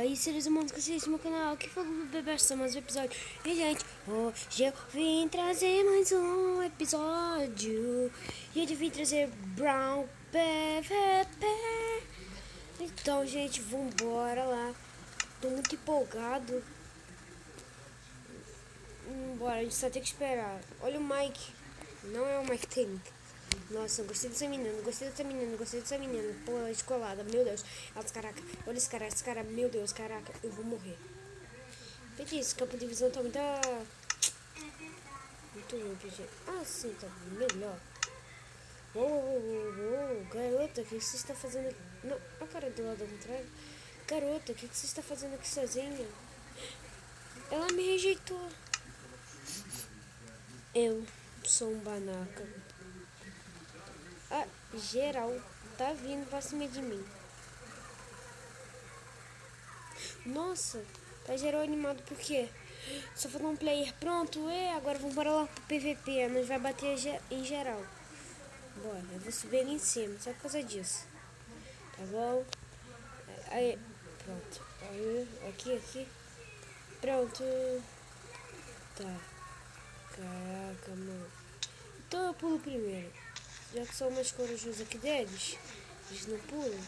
aí, seres humanos que assistem meu canal, aqui foi o Bebê, são mais um episódio. E, gente, hoje eu vim trazer mais um episódio. E eu vim trazer Brown PVP. Então, gente, vambora lá. Tô muito empolgado. Bora, a gente só tem que esperar. Olha o Mike. Não é o Mike Tank. Nossa, eu gostei dessa menina, gostei dessa menina, gostei dessa menina. Pô, ela é descolada, meu Deus. Elas, caraca, olha esse cara, meu Deus, caraca, eu vou morrer. O que é isso? Campo de visão tá muito limpo, gente. Ah, sim, tá melhor. Uou, garota, o que você está fazendo aqui? Não, a cara do lado ao contrário. Garota, o que você está fazendo aqui sozinha? Ela me rejeitou. Eu sou um banaca. Ah, geral tá vindo pra cima de mim. Nossa, tá geral animado por quê? Só faltou um player pronto, agora vamos embora lá pro PVP, nós vai bater em geral. Bora, eu vou subir ali em cima, só por causa disso. Tá bom? Aí, pronto. Aí, aqui. Pronto. Tá. Caraca, mano. Então eu pulo primeiro. Já que sou mais corajoso aqui deles, eles não pulam.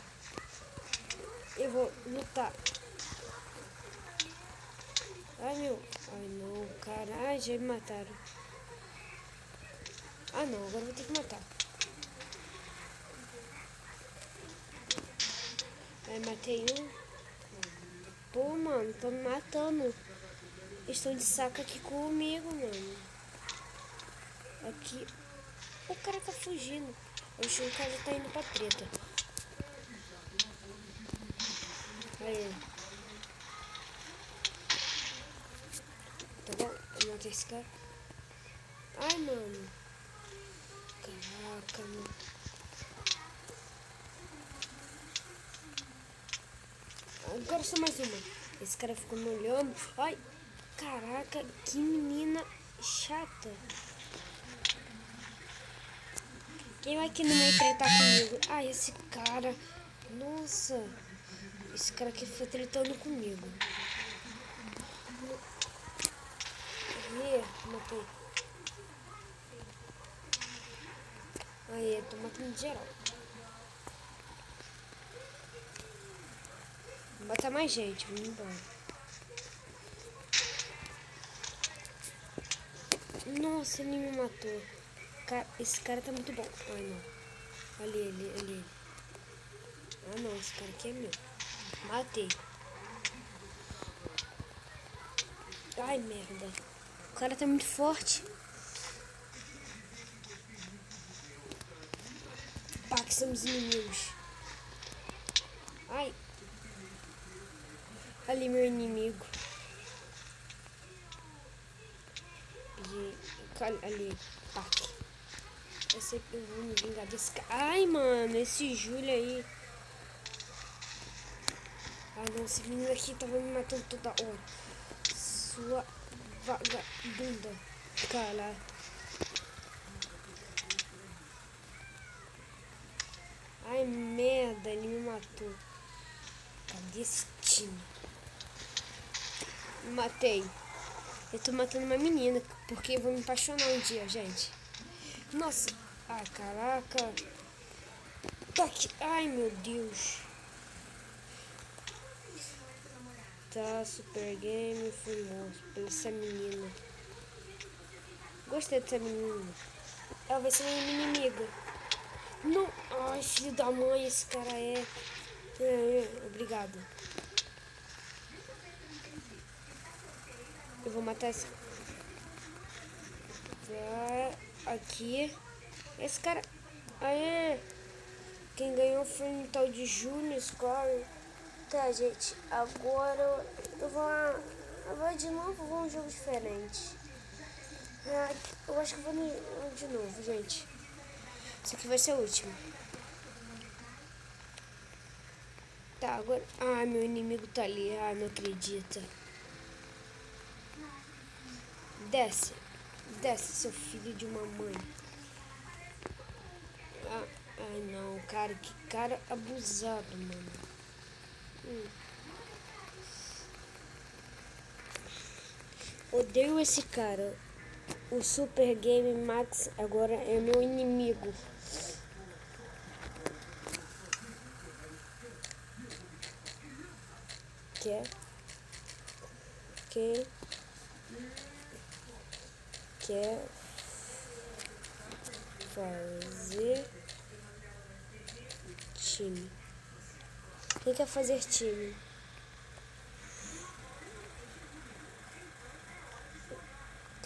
Eu vou lutar. Ai, meu. Ai, não, caralho, já me mataram. Ah, não, agora eu vou ter que matar. Aí, matei um. Pô, mano, tô me matando. Estão de saco aqui comigo, mano. Aqui. O cara tá fugindo. Eu acho que o cara tá indo pra treta. Aí. Tá bom? Eu matei esse cara. Ai, mano. Caraca, mano. Agora só mais uma. Esse cara ficou me olhando. Ai, caraca, que menina chata. Quem vai aqui no meio tretar comigo? Ai, esse cara. Nossa. Esse cara aqui foi tretando comigo. Aí, matei. Aí, tô matando geral. Vou botar mais gente, vamos embora. Nossa, ele me matou. Esse cara tá muito bom. Ai, não. Ali. Ah, não, esse cara aqui é meu. Matei. Ai, merda. O cara tá muito forte. Pá, que somos inimigos. Ai. Ali, meu inimigo. Ali, pack. Eu sei que eu vou me vingar desse cara. Ai, mano, esse Júlio aí. Ah, não, esse menino aqui tava me matando toda hora. Sua vagabunda. Cara. Ai, merda, ele me matou. Cadê esse time? Matei. Eu tô matando uma menina, porque eu vou me apaixonar um dia, gente. Nossa. Ah, caraca. Tá aqui. Ai, meu Deus. Tá, Super Game foi morto por essa menina. Gostei dessa menina. Ela vai ser minha inimiga. Não. Ai, filho da mãe, esse cara é. Obrigado. Eu vou matar esse. Aqui. Esse cara. Aê! Quem ganhou foi um tal de Junior Score. Tá, gente. Agora eu vou de novo, vou um jogo diferente. Eu acho que eu vou de novo, gente. Isso aqui vai ser o último. Tá, agora. Ah, meu inimigo tá ali. Ah, não acredita. Desce, seu filho de uma mãe. Ai, não, cara, que cara abusado, mano. Odeio esse cara. O Super Game Max agora é meu inimigo. Quer fazer time? Quem quer fazer time?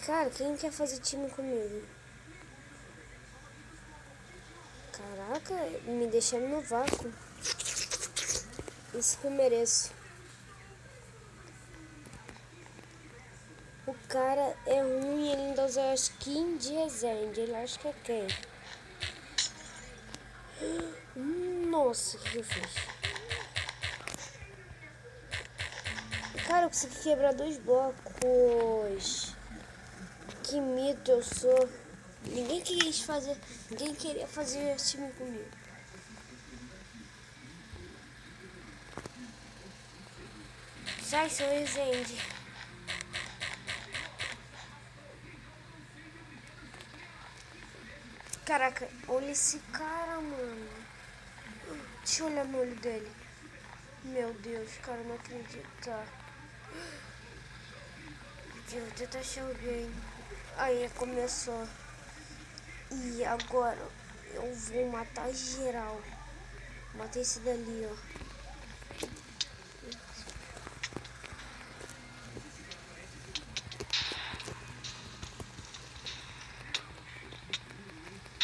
Cara, quem quer fazer time comigo? Caraca, me deixando no vácuo. Isso que eu mereço. O cara é ruim e ele ainda usa a skin de Resende. Ele acha que é quem? Nossa, o que eu fiz? Cara, eu consegui quebrar 2 blocos. Que mito eu sou. Ninguém queria fazer time comigo. Sai, seu Resende. Caraca, olha esse cara, mano. Deixa eu olhar no olho dele. Meu Deus, cara, não acredito. Deixa eu tentar achar alguém. Aí começou. E agora eu vou matar geral. Matei esse dali, ó.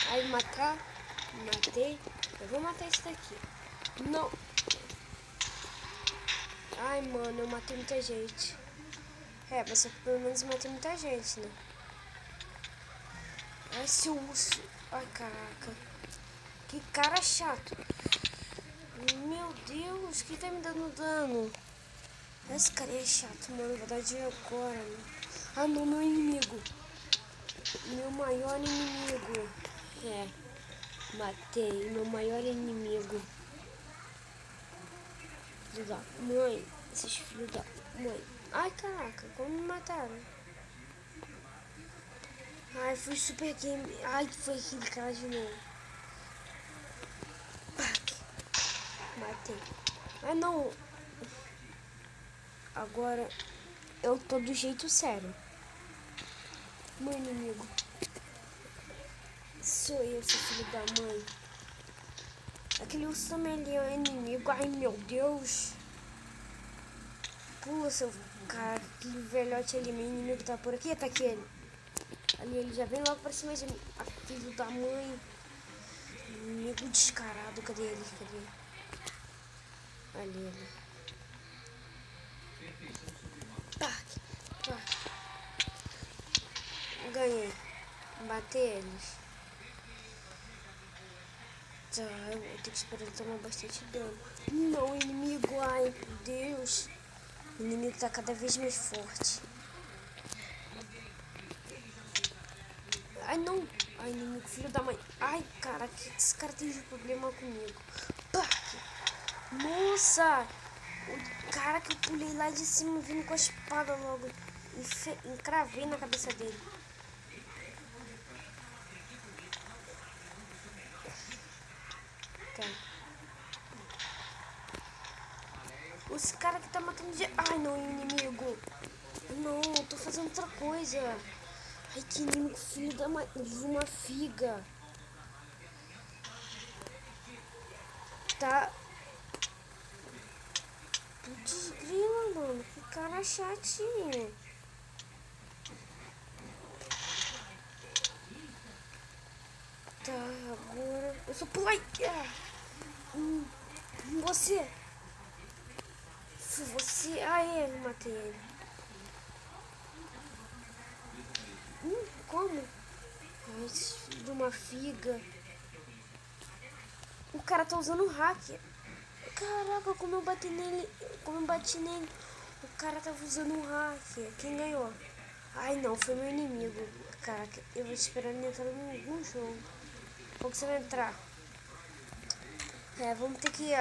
Aí matei. Eu vou matar esse daqui. Não. Ai, mano, eu matei muita gente. Mas eu pelo menos matei muita gente, né? Ai, esse urso. Ai, caraca. Que cara chato. Meu Deus, quem tá me dando dano? Esse cara é chato, mano. Vou dar de agora, né? Ah, não, meu inimigo. Meu maior inimigo. Matei. Meu maior inimigo. Filho da mãe. Esses filhos da mãe. Ai, caraca, como me mataram? Ai, foi super game. Ai, foi aquele cara de novo. Matei. Ah, não. Agora eu tô do jeito sério. Meu inimigo. Sou eu, seu filho da mãe. Aquele urso também ali é inimigo. Ai, meu Deus. Pula, seu cara. Aquele velhote ali, meu inimigo tá por aqui. Tá aquele. Ali, ele já vem logo pra cima de mim. Ah, filho da mãe. Inimigo descarado. Cadê ele? Ali. Pá. Ganhei. Bater eles. Tá, eu vou ter que esperar ele tomar bastante dano. Não, inimigo. Ai, meu Deus. O inimigo tá cada vez mais forte. Ai, não. Ai, inimigo, filho da mãe. Ai, cara, que esse cara tem um problema comigo. Pá. Nossa. O cara que eu pulei lá de cima vindo com a espada logo. Encravei na cabeça dele. Tá. Esse cara que tá matando de... Ai, não, inimigo. Não, eu tô fazendo outra coisa. Ai, que inimigo, filho da mãe. Uma figa. Tá. Putz, grila, mano. Que cara chatinho. Tá, agora... Eu só pulei. Você. Você... Ai, eu matei ele. Como? Ai, de uma figa. O cara tá usando hack. Caraca, como eu bati nele. O cara tava usando um hack. Quem ganhou? Ai, não, foi meu inimigo. Caraca, eu vou te esperar ele entrar em algum jogo. Qual que você vai entrar? Vamos ter que...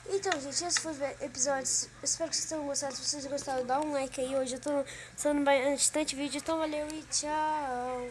Então, gente, esse foi o episódio. Espero que vocês tenham gostado. Se vocês gostaram, dá um like aí. Hoje eu tô lançando bastante vídeo. Então, valeu e tchau.